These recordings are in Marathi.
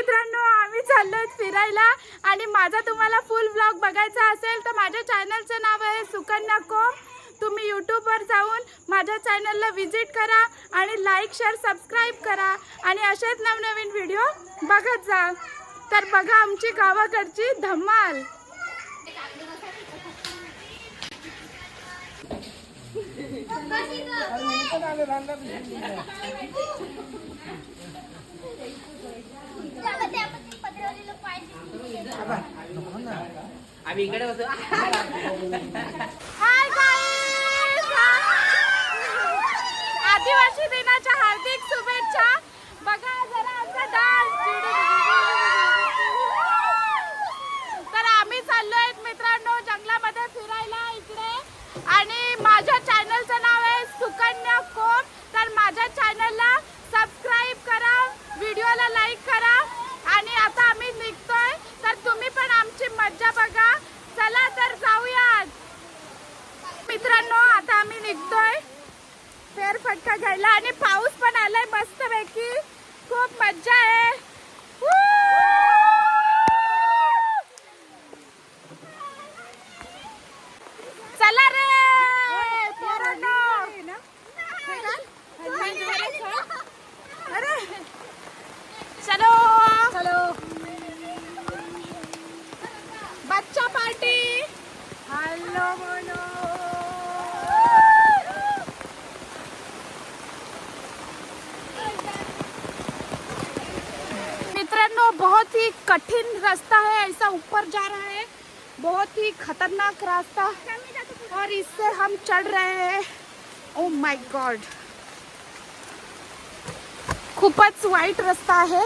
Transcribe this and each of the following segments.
मित्रांनो आम्ही चाललोय फिरायला आणि माझा तुम्हाला फुल व्लॉग बघायचा असेल तर माझ्या चॅनलचं नाव आहे सुकन्या कोम। तुम्ही यूट्यूबवर जाऊन माझ्या चॅनलला विजिट करा आणि लाईक शेअर सबस्क्राईब करा आणि असेच नवनवीन व्हिडिओ बघत जा। तर बघा आमची गावाकडची धमाल। आम्ही इकडे होतो। हाय गाईस, आदिवासी दिनाच्या हार्दिक शुभेच्छा। बघा जरा आमचा डान्स। तर आम्ही चाललोय मित्रांनो जंगलामध्ये फिरायला इकडे आणि माझ्या चॅनलचं नाव आहे सुकन्या कोम। तर माझ्या चॅनलला सबस्क्राईब करा, व्हिडिओला लाईक करा आणि आता आम्ही निघतोय तर तुम्ही पण आमची मज्जा बघा। चला तर जाऊया मित्रांनो, आता आम्ही निघतोय फेरफटका घ्यायला आणि पाऊस पण आलाय मस्त पैकी, खूप मज्जा आहे। चला रे पोरांनो। अरे चलो चलो बच्चा पार्टी। हेलो बोलो। मित्रांनो बहुत ही कठिन रास्ता है, ऐसा ऊपर जा रहा है, बहुत ही खतरनाक रास्ता और इससे हम चढ़ रहे हैं। ओ माय गॉड, खूपच वाईट रस्ता आहे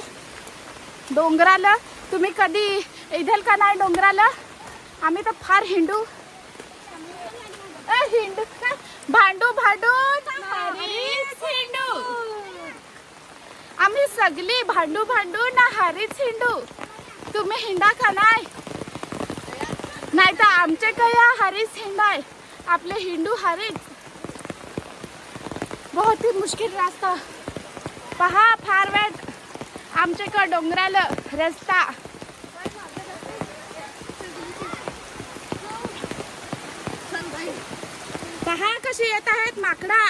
डोंगराला। तुम्ही कधी इधर का नाही डोंगराला? आम्ही तर फार हिंडू भांडू भांडू हिंडू, आम्ही सगळी भांडू भांडू ना हरीच हिंडू। तुम्ही हिंडा का नाही? नाही तर आमचे कया हरीच हिंडाय, आपले हिंदू हरीच। बहुत ही मुश्किल रास्ता पहा, फार वेळ आमच्याकडे डोंगराला रस्ता। पहा कशी येत आहेत माकडा।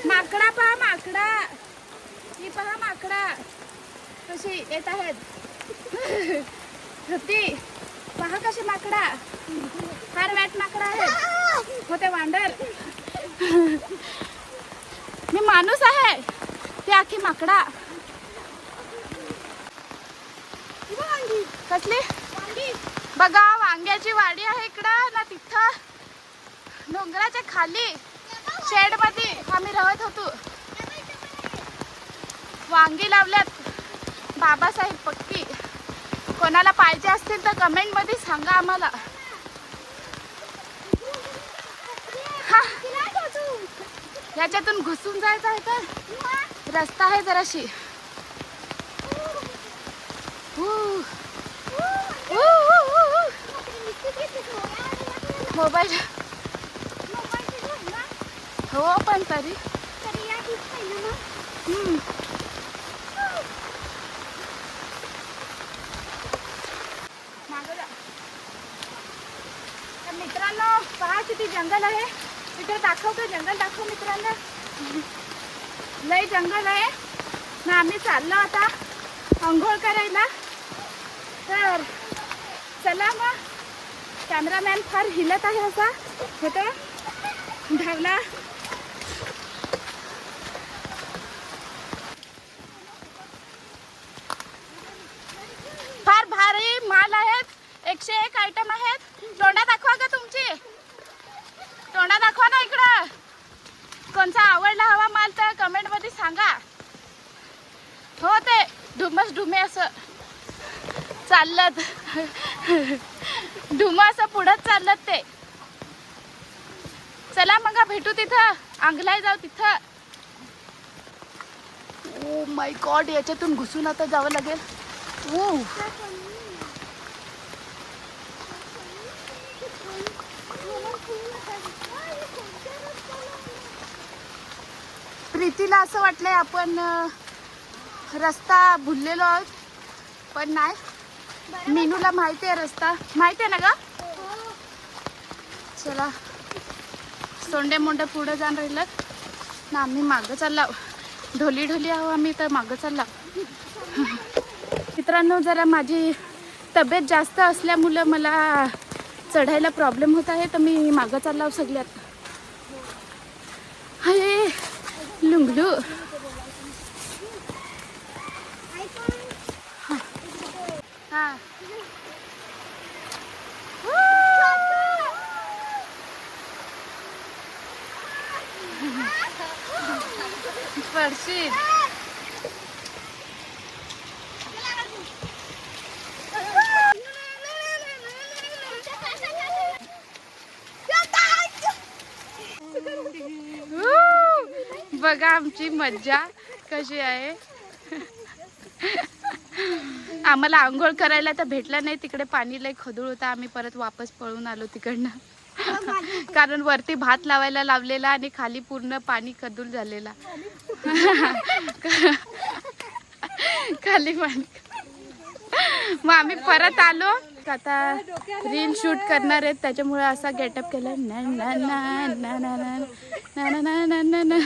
माकडा पहा, माकडा ही पहा, माकडा कशी येत आहेत। ती पहा कशी माकडा, फार वाईट माकडा आहेत होते वांडर। मी माणूस आहे, ती आखी माकडा। कसली बघा, वांग्याची वाडी आहे इकडं ना, तिथं डोंगराच्या खाली शेड मध्ये आम्ही राहत होतो। वांगी लावल्यात बाबासाहेब पक्की। कोणाला पाहिजे असतील तर कमेंट मध्ये सांगा आम्हाला। याच्यातून घुसून जायचं आहे तर रस्ता आहे जराशी। मोबाईल हो पण तरी मित्रांनो पहा किती जंगल आहे इथे। दाखवतो जंगल, दाखव मित्रांनो, लय जंगल आहे ना। आम्ही चाललो आता अंघोळ करायला, तर चला मग। कॅमेरामॅन फार हिलत आहे असा होता धावला। फार भारी माल आहेत, 101 आयटम आहेत। तोंडा दाखवा का तुमची, तोंडा दाखवा ना इकडं। कोणता आवडला हवा माल तर कमेंट मध्ये सांगा। हो ते धुमस धुमे असं चाललत, धुम असं पुढं चाललत ते। चला मग भेटू तिथं, अंगलाय जाऊ तिथं। ओ माय गॉड, याच्यातून घुसून आता जावं लागेल। प्रीतीला असं वाटलंय आपण रस्ता भुललेलो आहोत, पण नाही. मीनूला माहिती आहे रस्ता, माहिती आहे ना ग. चला सोंडे मोंडे पुढे जाऊन राहिलं ना, आम्ही मागं चालला. ढोली ढोली आहो आम्ही, तर मागं चालला. मित्रांनो, जरा माझी तब्येत जास्त असल्यामुळं मला चढायला प्रॉब्लेम होत आहे, तर मी मागं चालला सगळ्यात. हाय लुंगलू. हा पडशील. बघा आमची मज्जा कशी आहे. आम्हाला आंघोळ करायला तर भेटला नाही, तिकडे पाणी लय खदूळ होता. आम्ही परत वापस पळून आलो तिकडनं, कारण वरती भात लावायला लावलेला आणि खाली पूर्ण पाणी खदूळ झालेला. खाली पाणी. मग आम्ही परत आलो. आता रील शूट करणार आहेत, त्याच्यामुळे असा गेटअप केला. ना ना ना ना ना ना ना ना ना ना.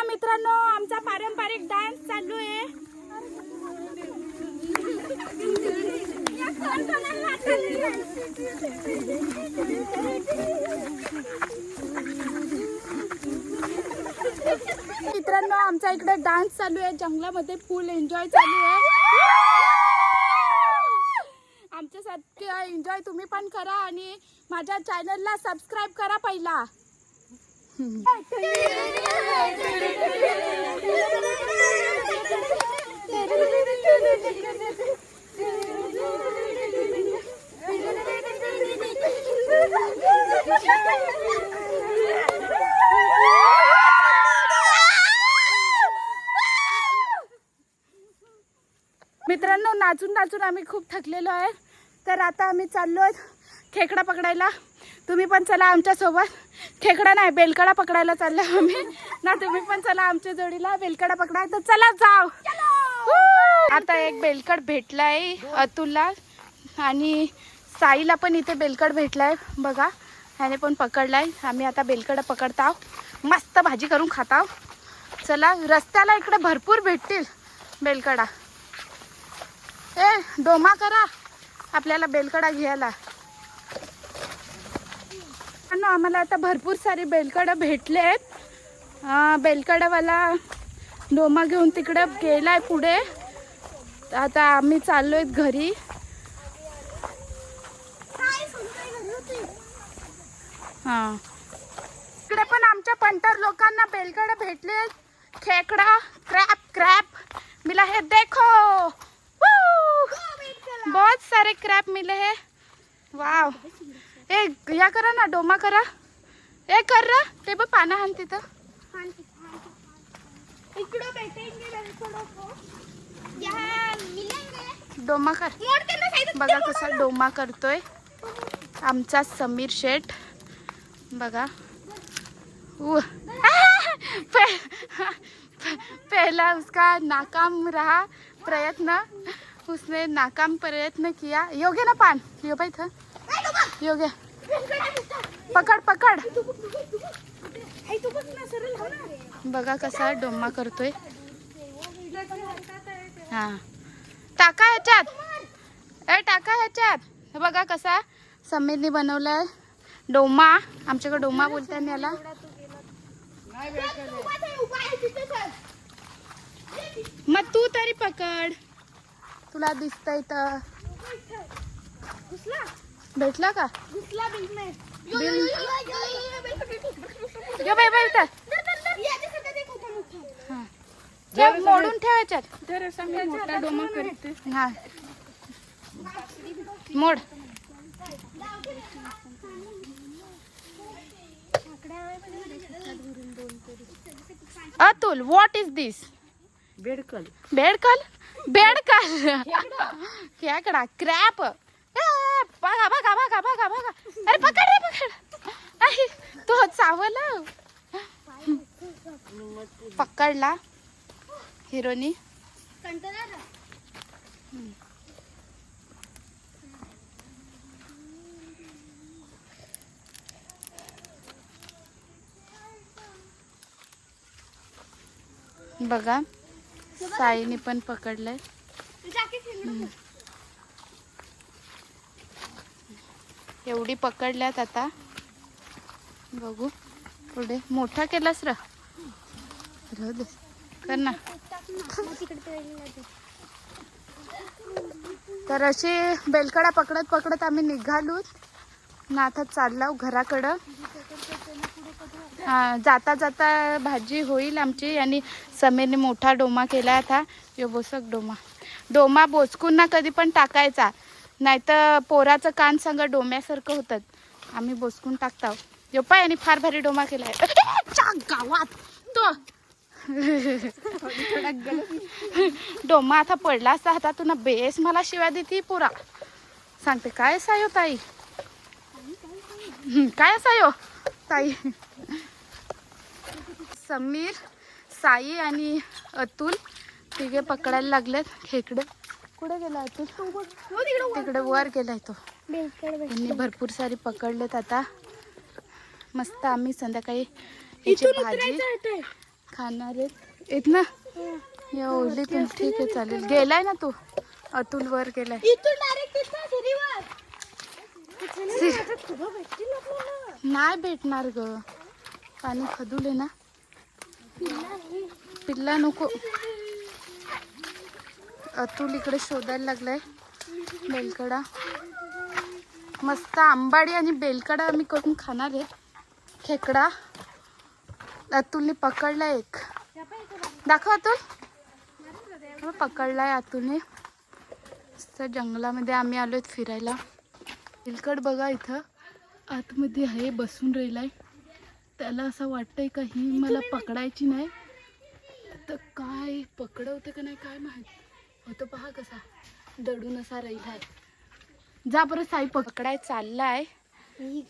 मित्रांनो, आमचा पारंपरिक डान्स चालू आहे. मित्रांनो, आमचा इकडे डान्स चालू आहे जंगलामध्ये, फुल एन्जॉय चालू आहे. आमच्यासारखं एन्जॉय तुम्ही पण करा आणि माझ्या चॅनलला सबस्क्राईब करा पहिला. मित्रांनो, नाचून नाचून आम्ही खूप थकलेलो आहे, तर आता आम्ही चाललो खेकडा पकडायला. तुम्ही पण चला आमच्या सोबत. खेकडा नाही, बेलकडा पकडायला चाललो आम्ही ना. तुम्ही पण चला आमच्या जोडीला बेलकडा पकडाय. तर चला जाऊ. आता एक बेलकड भेटलाय अतुलला, आणि साईला पण इथे बेलकड भेटलाय. बघा, ह्याने पण पकडलाय. आम्ही आता बेलकडा पकडताव, मस्त भाजी करून खाताव. चला, रस्त्याला इकडे भरपूर भेटतील बेलकडा. ए डोमा करा आपल्याला बेलकडा घ्यायला. आम्हाला आता भरपूर सारे बेलकडा भेटलेत. बेलकडावाला डोमा घेऊन तिकडे गेलाय पुढे. आता आम्ही चाललोय घरी. हा, इकडे पण आमच्या पंटर लोकांना बेलकडा भेटले. खेकडा, क्रैप मिला है. देखो, बहुत सारे क्रैप मिले हैं. वाव. ए या करा ना, डोमा करा. ए कर रहा ते बघ, पाना हान तिथं. डोमा कर. बघा कसा डोमा करतोय आमचा समीर शेठ. बघा, पहला उसका नाकाम रहा प्रयत्न. उसने नाकाम प्रयत्न किया. योग्य ना पान यो बाई था. योग्य पकड पकड. बघा कसा डोमा करतोय. हा, टाका ह्याच्यात. ए टाका ह्याच्यात. हे बघा कसा समीरने बनवलाय डोमा. आमच्याकडे डोमा बोलतात याला. मग तू तरी पकड, तुला दिसतंय तर. भेटला का? मोडून ठेवायच्यात. मोठा डोमा करते. हा, मोड. अतुल, व्हॉट इज दिस? बेडकल. बेडकल. बेडकल खेकडा, क्रॅप. बघा बघा बघा बघा बघा. अरे पकड रे, पकड. तो चावला. पकडला हिरोनी. बघा साईने पण पकडलंय. एवढी पकडल्यात आता. बघू पुढे मोठा केलास र कर ना. तर अशी बेलकडा पकडत पकडत आम्ही निघालो ना. आता चाललो घराकडं. हा जाता जाता भाजी होईल आमची. आणि समीरने मोठा डोमा केला आता. यो बोसक डोमा बोचकून ना कधी पण टाकायचा, नाहीतर पोराचं कान संग डोम्यासारखं होतात. आम्ही बोचकून टाकतो. यो पाय आणि फार भारी डोमा केलाय गावात तो. डोमा आता पडला असता हातातून बेस मला शिव्या देती पुरा. सांगते काय सायो ताई, काय सायो ताई. समीर, साई आणि अतुल तिघे पकडायला लागलेत खेकडे. कुठे गेला अतुल? तिकडे वर गेलाय तो. त्यांनी भरपूर सारी पकडलेत. आता मस्त आम्ही संध्याकाळी याची भाजी खाणार आहेत. येत ना या ओढलीतून. ठीक आहे चालेल. गेलाय ना तू? अतुल वर गेलाय. नाही भेटणार ग, पाणी खदुले ना. पिल्ला नको. अतुल इकडे शोधायला लागलाय बेलकडा. मस्त आंबाडी आणि बेलकडा आम्ही करून खाणार आहे. खेकडा अतुलने पकडला एक. दाखव अतुल. पकडलाय अतुलने. मस्त जंगलामध्ये आम्ही आलोय फिरायला. बेलकड बघा इथं आतमध्ये आहे, बसून राहिलाय. त्याला असं वाटतंय का ही मला पकडायची नाही, तर काय पकडवते का नाही काय माहित. होतं पहा कसा दडून असा राहिलाय. जा बरं साई पकडाय चाललाय.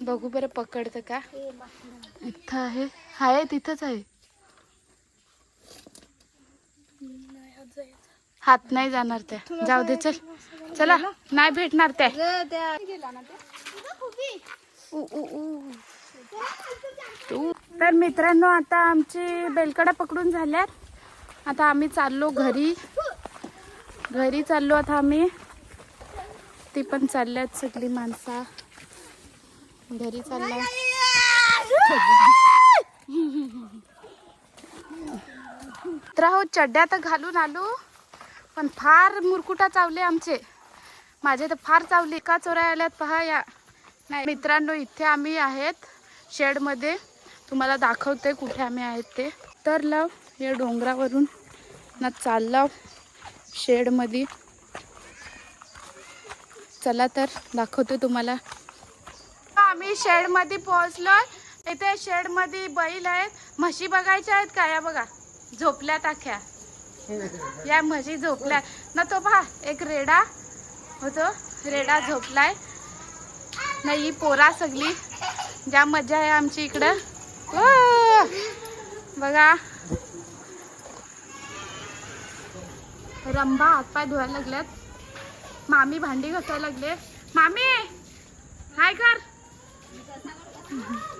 बघू बरं पकडतं का. इथं आहे. हाय तिथंच आहे. हात नाही जाणार त्या. जाऊ दे चल. चला नाही भेटणार त्या. तर मित्रांनो आता आमची बेलकडा पकडून झाल्यात. आता आम्ही चाललो घरी. घरी चाललो आता आम्ही. ती पण चालल्यात सगळी माणसं घरी चालला. तर हो चड्ड्या तर घालून आलो, पण फार मुरकुटा चावले आमचे. माझे तर फार चावले. का चोऱ्या आल्यात पहा या. नाही मित्रांनो इथे आम्ही आहेत शेडमध्ये. तुम्हाला दाखवते कुठे आम्ही आहेत ते. तर लाव या डोंगरावरून ना चाललाव शेडमध्ये. चला तर दाखवते तुम्हाला. आम्ही शेडमध्ये पोहोचलो. इथे शेडमध्ये बैल आहेत. म्हशी बघायच्या आहेत का? या बघा झोपल्या टाक्या. या म्हशी झोपल्या ना. तो पहा एक रेडा होतो. रेडा झोपलाय. नाही पोरा सगळी. ज्या मजा आहे आमची इकडं. बघा रंभा हातपाय धुवायला लागल्यात. मामी भांडी घासायला लागले. मामी हाय कर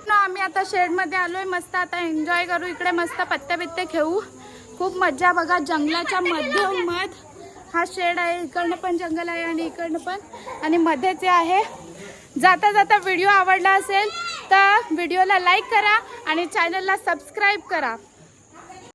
ना. आम्ही आता शेडमध्ये आलोय. मस्त आता एन्जॉय करू. इकडे मस्त पत्ते बित्ते खेळू. खूप मजा. बघा जंगलाच्या मध्योमध हा शेड आहे. इकडनं पण जंगल आहे आणि इकडनं पण. आणि मध्येच आहे. जाता जाता व्हिडिओ आवडला असेल तर व्हिडिओला लाईक करा आणि चॅनलला सबस्क्राईब करा.